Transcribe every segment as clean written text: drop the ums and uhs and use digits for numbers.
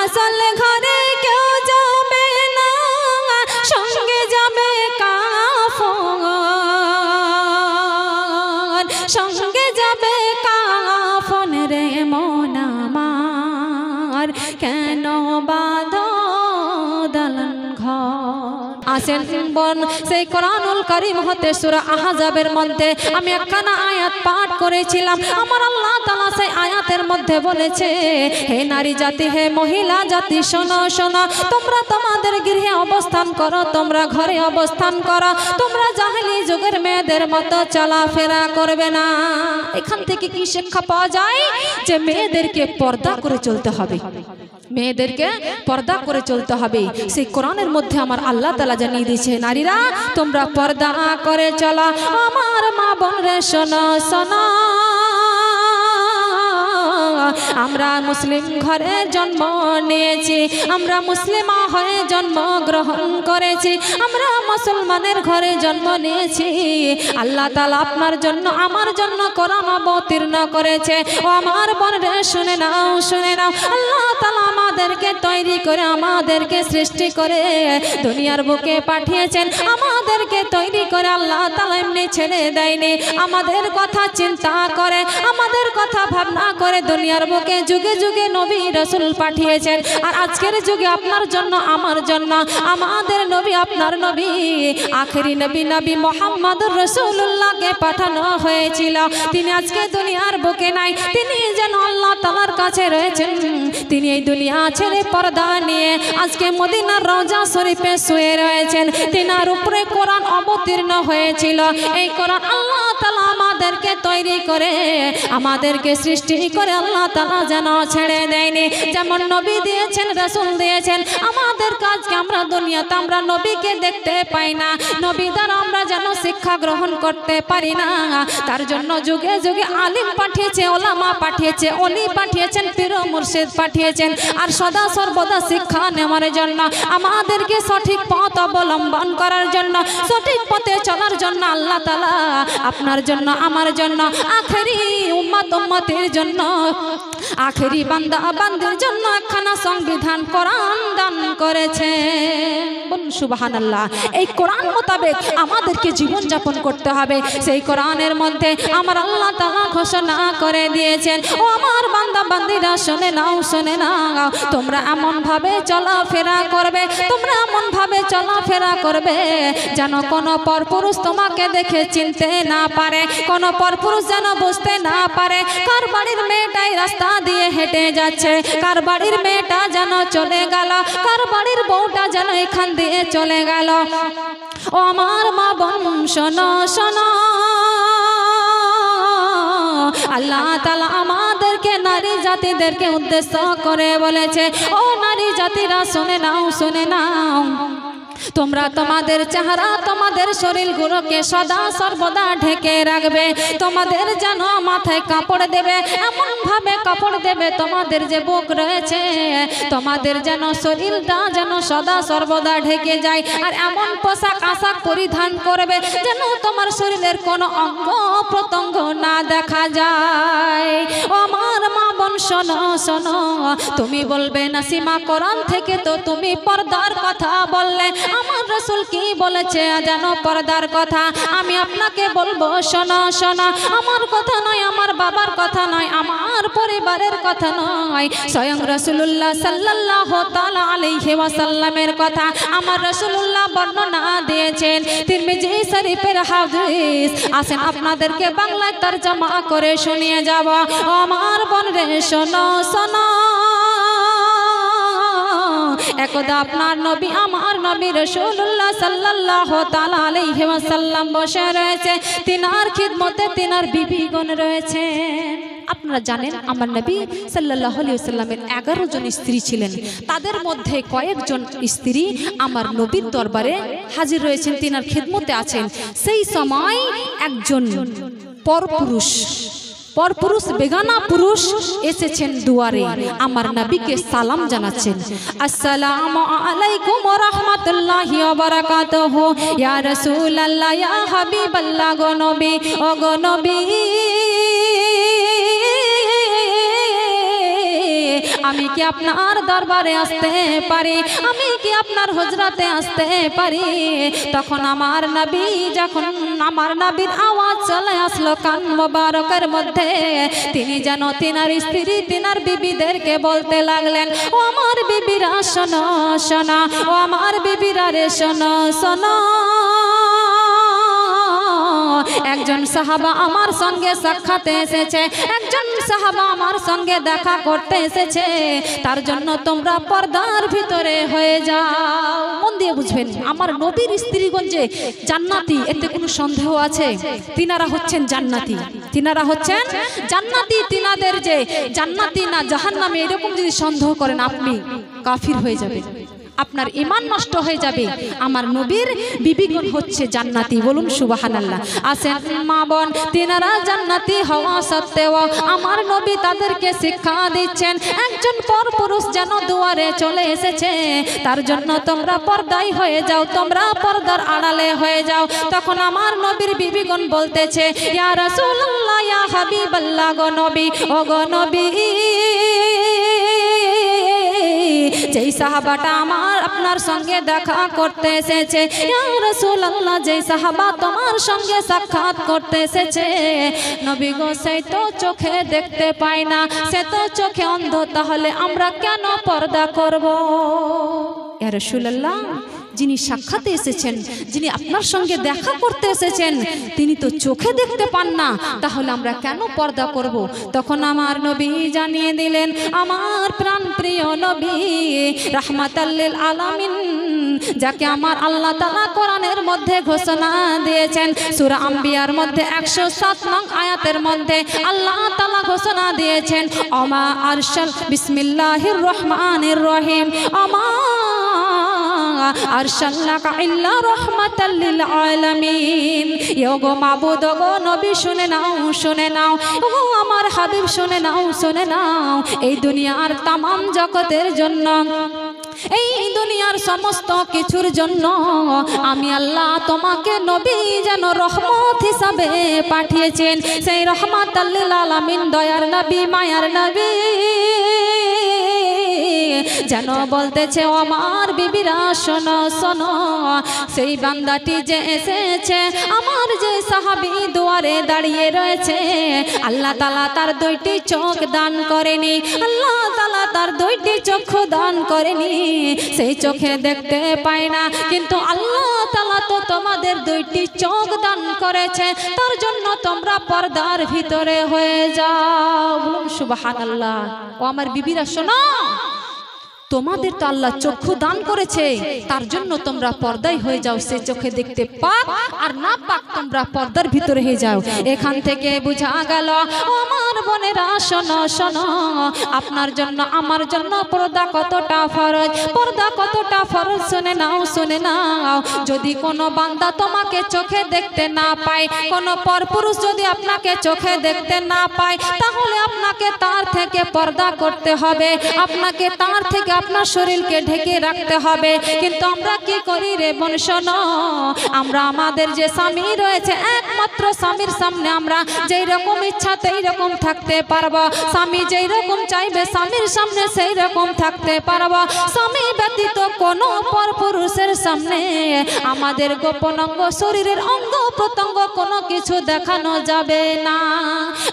আসল ঘরে কেউ যাবে না, সঙ্গে যাবে কাফন, সঙ্গে যাবে কাফন রে মন আমার, কেন বাঁধো দালান ঘর। আসেন বোন সেই কোরআনুল কারীম হতে সূরা আহজাবের মধ্যে আমি একখানা আয়াত পাঠ করেছিলাম। আমার আল্লাহ তাআলা সেই আয়াতের মধ্যে বলেছে, হে নারী জাতি, হে মহিলা জাতি, শোনো শোনো, তোমরা তোমাদের গৃহে অবস্থান করো, তোমরা ঘরে অবস্থান করো, তোমরা জাহেলি যুগের মেয়েদের মতো চলাফেরা করবে না। এখান থেকে কি শিক্ষা পাওয়া যায়? যে মেয়েদেরকে পর্দা করে চলতে হবে, মেয়েদেরকে পর্দা করে চলতে হবে। সেই কোরআনের মধ্যে আমার আল্লাহ তাআলা জানিয়ে দিয়েছে, নারীরা তোমরা পর্দা করে চলো। আমার মা বোনরা শোনো শোনো, আমরা মুসলিম ঘরে জন্ম নিয়েছি, আমরা মুসলিমা হয়ে জন্ম গ্রহণ করেছি, আমরা মুসলমানের ঘরে জন্ম নিয়েছি। আল্লাহ তাআলা আপনার জন্য আমার জন্য কোরআন অবতীর্ণ করেছে। ও আমার বোনরা শুনে নাও শুনে নাও, আল্লাহ তাআলা আমাদেরকে তৈরি করে, আমাদেরকে সৃষ্টি করে দুনিয়ার বুকে পাঠিয়েছেন। আমাদেরকে তৈরি করে আল্লাহ তাআলা এমনি ছেড়ে দেয়নি, আমাদের কথা চিন্তা করে, আমাদের কথা ভাবনা করে দুনিয়ার বুকে যুগে যুগে নবী রাসূল পাঠিয়েছেন। আর আজকের যুগে আপনার জন্য আমার জন্য আমাদের নবী, আপনার নবী, আখেরি নবী নবী মুহাম্মদুর রাসূলুল্লাহকে পাঠানো হয়েছিল। তিনি আজকে দুনিয়ার বুকে নাই, তিনি যেন আল্লাহ তাআলার কাছে রয়েছেন। তিনি এই দুনিয়া ছেড়ে পর্দা নিয়ে আজকে মদিনার রওজা শরীফে শুয়ে রয়েছেন। তিনার উপরে কোরআন অবতীর্ণ হয়েছিল। এই কোরআন আল্লাহ তাআলা আমাদেরকে তৈরি করে, আমাদেরকে সৃষ্টি করে আল্লাহ তাআলা যেন ছেড়ে দেয়নি। যেমন নবী দিয়েছেন, রাসূল দিয়েছেন, আমাদের কাজকে আমরা দুনিয়াতে আমরা নবীকে দেখতে পাই না, নবী দ্বারা আমরা যেন শিক্ষা গ্রহণ করতে পারি না, তার জন্য যুগে যুগে আলিম পাঠিয়েছে, ওলামা পাঠিয়েছে, ওলি পাঠিয়েছেন, পীর মুর্শিদ পাঠিয়েছেন। আর সদা সর্বদা শিক্ষা নেওয়ার জন্য, আমাদেরকে সঠিক পথ অবলম্বন করার জন্য, সঠিক পথে চলার জন্য আল্লাহ তাআলা আপনার জন্য আমার জন্য, আখেরি উম্মত উম্মতের জন্য, আখেরি বান্দা বান্দির জন্য একখানা সংবিধান কোরআন দান করেছে। বলুন সুবহানাল্লাহ। এই কোরআন মোতাবেক আমাদেরকে জীবন যাপন করতে হবে। সেই কোরআনের মধ্যে আমার আল্লাহ তাআলা ঘোষণা করে দিয়েছেন, ও আমার বান্দা বান্দিরা শুনে নাও শুনে নাও, তোমরা এমন ভাবে চলাফেরা করবে, তোমরা এমন ভাবে চলাফেরা করবে যেন কোনো পরপুরুষ তোমাকে দেখে চিনতে না পারে, কোনো পরপুরুষ যেন বুঝতে না পারে কার বাড়ির মেয়েটাই রাস্তা দিয়ে হেঁটে যাচ্ছে, কার বাড়ির মেয়েটা যেন চলে গেল, কার বাড়ির বউটা যেন এখান দিয়ে চলে গেল। ও আমার মা বোন শোনো শোনো, আল্লাহ তাআলা আমাদেরকে নারী জাতিদেরকে উদ্দেশ্য করে বলেছে, ও নারী জাতিরা শুনে নাও শুনে নাও, তোমরা তোমাদের চেহারা তোমাদের শরীরগুলোকে সদা সর্বদা ঢেকে রাখবে। তোমাদের যেন মাথায় কাপড় দেবে, এমন ভাবে কাপড় দেবে তোমাদের যে বুক রয়েছে, তোমাদের যেন শরীরটা যেন সদা সর্বদা ঢেকে যায়। আর এমন পোশাক আশাক পরিধান করবে যেন তোমার শরীরের কোনো অঙ্গ প্রত্যঙ্গ না দেখা যায়। ও আমার মা বোন শোনো শোনো, তুমি বলবে না সীমা কোরআন থেকে তো তুমি পর্দার কথা বললে, আমার রাসূল কি বলেছে জানো পর্দার কথা? আমি আপনাকে বলবো শোনো শোনো, আমার কথা নয়, আমার বাবার কথা নয়, আমার পরিবারের কথা নয়, স্বয়ং রাসূলুল্লাহ সাল্লাল্লাহু তাআলা আলাইহি ওয়াসাল্লামের কথা আমার রাসূলুল্লাহ বর্ণনা দিয়েছেন। তিরমিজি শরীফের হাদিস। আসেন আপনাদেরকে বাংলায় তরজমা করে শুনিয়ে যাব। আমার বোনরে শোনো শোনো, একদা আপনার নবী আমার নবী রাসূলুল্লাহ সাল্লাল্লাহু তাআলা আলাইহি ওয়াসাল্লাম বসে রয়েছে, তিনার খিদমতে তিনার বিবিগণ রয়েছে। আপনারা জানেন আমার নবী সাল্লাল্লাহু আলাইহি ওয়াসাল্লামের 11 জন স্ত্রী ছিলেন, তাদের মধ্যে কয়েকজন স্ত্রী আমার নবীর দরবারে হাজির রয়েছেন, তিনার খিদমতে আছেন। সেই সময় একজন পরপুরুষ বেগানা পুরুষ এসেছেন দুয়ারে, আমার নবীকে সালাম জানাচ্ছেন, আসসালামু আলাইকুম ওয়া রাহমাতুল্লাহি ওয়া বারাকাতুহু, ইয়া রাসূলুল্লাহ ইয়া হাবিবাল্লাহ, গো নবী ও গো নবী আমি কি আপনার দরবারে আসতে পারি, আমি কি আপনার হুজরাতে আসতে পারি। তখন আমার নবী, যখন আমার নবীর আওয়াজ চলে আসলো কান মোবারকের মধ্যে, তিনি যেন তিনার স্ত্রী তিনার বিবিদেরকে বলতে লাগলেন, ও আমার বিবিরা শোনো শোনো, ও আমার বিবিরা রে শোনো শোনো, একজন সাহাবা আমার সঙ্গে সাক্ষাতে এসেছে, একজন সাহাবা আমার সঙ্গে দেখা করতে এসেছে, তার জন্য তোমরা পর্দার ভিতরে হয়ে যাও। মন দিয়ে বুঝবেন, আমার নবীর স্ত্রীগঞ্জে জান্নাতি, এতে কোনো সন্দেহ আছে? তিনারা হচ্ছেন জান্নাতি, তিনারা হচ্ছেন জান্নাতি। তিনাদের যে জান্নাতি না জাহান্নামী, এরকম যদি সন্দেহ করেন আপনি কাফির হয়ে যাবেন, আপনার ঈমান নষ্ট হয়ে যাবে। আমার নবীর বিবিগণ হচ্ছে জান্নাতি, বলুন সুবহানাল্লাহ। আসেন মা বোন, তিনারা জান্নাতি হওয়া সত্ত্বেও আমার নবী তাদেরকে শিক্ষা দিচ্ছেন, একজন পরপুরুষ যেন দুয়ারে চলে এসেছে, তার জন্য তোমরা পর্দায় হয়ে যাও, তোমরা পর্দার আড়ালে হয়ে যাও। তখন আমার নবীর বিবিগণ বলতেছে, ইয়া রাসূলুল্লাহ, ইয়া হাবিবাল্লাহ, গো নবী, ও গো নবী, যেই সাহাবাটা আমার আপনার সঙ্গে দেখা করতে এসেছে, ইয়া রাসূলুল্লাহ, যেই সাহাবা তোমার সঙ্গে সাক্ষাৎ করতে এসেছে, নবী গো সেই তো চোখে দেখতে পায় না, সে তো চোখে অন্ধ, তাহলে আমরা কেন পর্দা করব? ইয়া রাসূলুল্লাহ, যিনি সাক্ষাতে এসেছেন, যিনি আপনার সঙ্গে দেখা করতে এসেছেন, তিনি তো চোখে দেখতে পান না, তাহলে আমরা কেন পর্দা করব? তখন আমার নবী জানিয়ে দিলেন, আমার প্রাণ প্রিয় নবী রাহমাতাল লিল আলামিন, যাকে আমার আল্লাহ তাআলা কোরআনের মধ্যে ঘোষণা দিয়েছেন, সূরা আম্বিয়ার মধ্যে 107 নং আয়াতের মধ্যে আল্লাহ তাআলা ঘোষণা দিয়েছেন, আমা আরশাল বিসমিল্লাহির রহমানির রহিম, আমা আরশালনাকা ইল্লা রাহমাতাল লিল আলামিন। ইগো মাবুদ, গো নবী, শুনে নাও শুনে নাও, ও আমার হাবিব শুনে নাও শুনে নাও, এই দুনিয়ার তামাম জগতের জন্য, এই দুনিয়ার সমস্ত কিছুর জন্য আমি আল্লাহ তোমাকে নবী যেন রহমত হিসাবে পাঠিয়েছেন। সেই রহমাতাল লিল আলামিন, দয়ার নবী, মায়ার নবী যেন বলতেছে, ও আমার বিবিরা শোনো শোনো, সেই বান্দাটি যে এসেছে, আমার যে সাহাবী দুয়ারে দাঁড়িয়ে রয়েছে, আল্লাহ তাআলা তার দুইটি চোখ দান করেনি, আল্লাহ তাআলা তার দুইটি চক্ষু দান করেনি, সেই চোখে দেখতে পায় না, কিন্তু আল্লাহ তাআলা তো তোমাদের দুইটি চোখ দান করেছে, তার জন্য তোমরা পর্দার ভিতরে হয়ে যাও। বলুন সুবহানাল্লাহ। ও আমার বিবিরা শোনো, তোমাদের তো আল্লাহ চক্ষু দান করেছে, তার জন্য তোমরা পর্দায় হয়ে যাও, সে চোখে দেখতে পাক আর না পাক, তোমরা পর্দার ভিতরে হয়ে যাও। এখান থেকে বোঝা গেল, আমার বোনেরা শোনো শোনো, আপনার জন্য আমার জন্য পর্দা কতটা ফরজ, পর্দা কতটা ফরজ শুনে নাও শুনে নাও। যদি কোনো বান্দা তোমাকে চোখে দেখতে না পায়, কোনো পরপুরুষ যদি আপনাকে চোখে দেখতে না পায়, তাহলে আপনাকে তার থেকে পর্দা করতে হবে, আপনাকে তার থেকে আপনার শরীরকে ঢেকে রাখতে হবে। কিন্তু আমরা কি করি রে বোন শোনো, আমরা আমাদের যে স্বামী রয়েছে, একমাত্র স্বামীর সামনে আমরা যেই রকম ইচ্ছা সেই রকম থাকতে পারবো, স্বামী যেই রকম চাইবে স্বামীর সামনে সেই রকম থাকতে পারবো। স্বামী ব্যতীত কোনো পরপুরুষের সামনে আমাদের গোপন অঙ্গ, শরীরের অঙ্গ প্রত্যঙ্গ কোনো কিছু দেখানো যাবে না।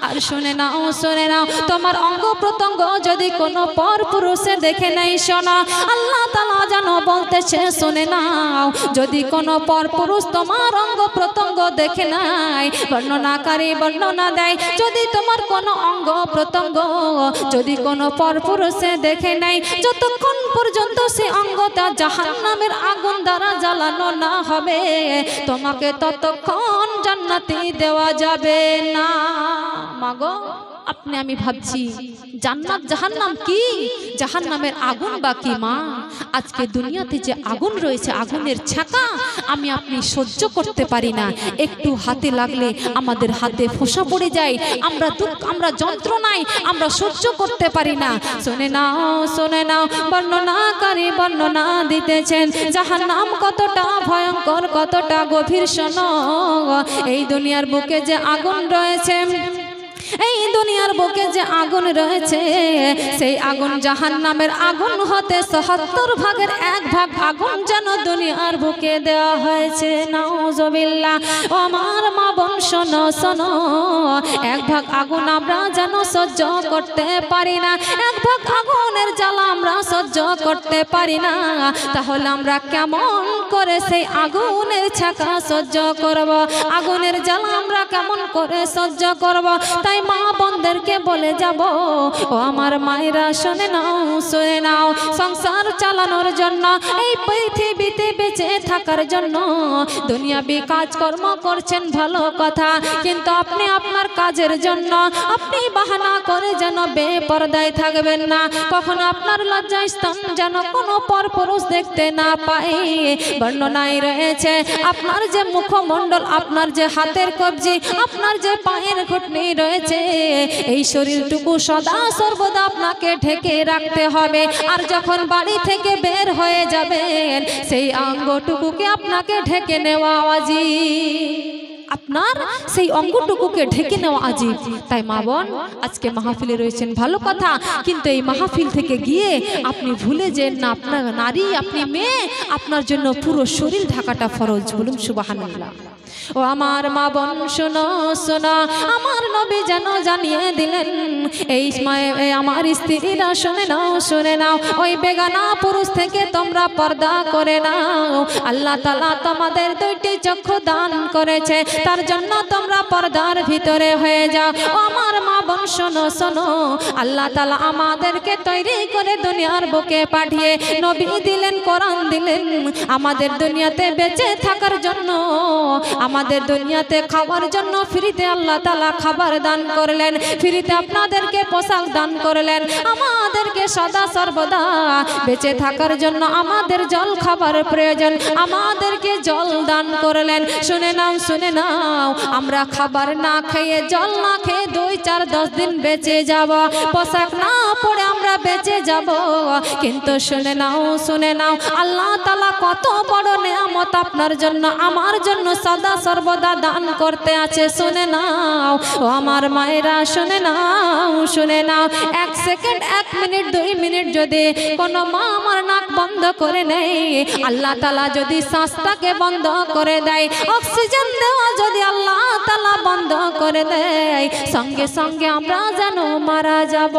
আর শুনে নাও শুনে নাও, তোমার অঙ্গ প্রত্যঙ্গ যদি কোনো পরপুরুষে দেখে নাই, শোনো আল্লাহ তাআলা যেন বলতেছে, শুনে নাও, যদি কোনো পরপুরুষ তোমার অঙ্গ প্রত্যঙ্গ দেখে নাই, বর্ণনাকারী বর্ণনা দেয়, যদি তোমার কোনো অঙ্গ প্রত্যঙ্গ যদি কোনো পরপুরুষে দেখে নাই, যতক্ষণ পর্যন্ত সে অঙ্গটা জাহান্নামের আগুন দ্বারা জ্বালানো না হবে, তোমাকে ততক্ষণ জান্নাতি দেওয়া যাবে না। মাগো, আপনি আমি ভাবছি জান্নাত জাহান্নাম কি, জাহান্নামের আগুন বা কি মা? আজকে দুনিয়াতে যে আগুন রয়েছে, আগুনের ছাকা আমি আপনি সহ্য করতে পারি না, একটু হাতে লাগলে আমাদের হাতে ফোঁসা পড়ে যায়, আমরা দুঃখ, আমরা যন্ত্রণায় আমরা সহ্য করতে পারি না। শুনে নাও শুনে নাও, বর্ণনাকারী বর্ণনা দিতেছেন, জাহান্নাম কতটা ভয়ঙ্কর, কতটা গভীর। শোনো, এই দুনিয়ার বুকে যে আগুন রয়েছে, এই দুনিয়ার বুকে যে আগুন রয়েছে সেই আগুন জাহান্নামের আগুন হতে ৭৭ ভাগের ১ ভাগ আগুন যেন দুনিয়ার বুকে দেওয়া হয়েছে। নাউজুবিল্লাহ। ও আমার মা বোন শোনো শোনো, ১ ভাগ আগুন আমরা যেন সহ্য করতে পারি না, ১ ভাগ আগুনের জ্বালা আমরা সহ্য করতে পারি না, তাহলে আমরা কেমন করে সেই আগুনের ছাকা সহ্য করব, আগুনের জ্বালা আমরা কেমন করে সহ্য করব? তাই মা বোনদেরকে বলে যাব, ও আমার মায়েরা শুনে নাও শুনে নাও, সংসার চালানোর জন্য এই পৃথিবীতে বেঁচে থাকার জন্য দুনিয়াবি কাজকর্ম করছেন ভালো কথা, কিন্তু আপনি আপনার কাজের জন্য আপনি বাহানা করে যেন বেপরদায় থাকবেন না, কখনো আপনার লজ্জাস্থান যেন কোনো পরপুরুষ দেখতে না পায়। বর্ণনায় রয়েছে আপনার যে মুখমণ্ডল, আপনার যে হাতের কবজি, আপনার যে পায়ের ঘুটনি রয়েছে, এই শরীরটুকু সদা সর্বদা আপনাকে ঢেকে রাখতে হবে। আর যখন বাড়ি থেকে বের হয়ে যাবেন সেই অঙ্গটুকুকে আপনাকে ঢেকে নেওয়া ওয়াজিব, আপনার সেই অঙ্গটুকুকে ঢেকে নেওয়া আজীব। তাই মা বোন আজকে মাহফিলে রয়েছেন ভালো কথা, কিন্তু এই মাহফিল থেকে গিয়ে আপনি ভুলে যেন না আপনার নারী, আপনি মেয়ে, আপনার জন্য পুরো শরীর ঢাকাটা ফরজ। বলুন সুবহানাল্লাহ। ও আমার মা বোন শোনো শোনো, আমার নবী যেন জানিয়ে দিলেন, এই সময় আমার স্ত্রীরা শুনে নাও শুনে নাও, ওই বেগানা পুরুষ থেকে তোমরা পর্দা করে নাও। আল্লাহ তাআলা তোমাদের 2টি চক্ষু দান করেছে, তার জন্য তোমরা পর্দার ভিতরে হয়ে যাও। ও আমার মা বোন শোনো শোনো, আল্লাহ তাআলা আমাদেরকে তৈরি করে দুনিয়ার বুকে পাঠিয়ে নবী দিলেন, কোরআন দিলেন আমাদের দুনিয়াতে বেঁচে থাকার জন্য, আমাদের দুনিয়াতে খাওয়ার জন্য ফ্রিতে আল্লাহ তাআলা খাবার দান করলেন, ফ্রিতে আপনাদেরকে পোশাক দান করলেন, আমাদেরকে সদা সর্বদা বেঁচে থাকার জন্য আমাদের জল খাবার প্রয়োজন, আমাদেরকে জল দান করলেন। শুনে নাও শুনে নাও, আমরা খাবার না খেয়ে জল না খেয়ে 2, 4, 10 দিন বেঁচে যাব, পোশাক না পরে আমরা বেঁচে যাব, কিন্তু শুনে নাও আল্লাহ তাআলা কত বড় নিয়ামত আপনার জন্য আমার জন্য সদা সর্বদা দান করতে আছে। শুনে নাও ও আমার মায়েরা, শুনে নাও 1 সেকেন্ড 1 মিনিট 2 মিনিট যদি কোনো মা আমার নাক বন্ধ করে নেয়, আল্লাহ তাআলা যদি শ্বাসটাকে বন্ধ করে দেয়, অক্সিজেন দেওয়া যদি আল্লাহ তাআলা বন্ধ করে দেয়, সঙ্গে সঙ্গে আমরা যেন মারা যাব।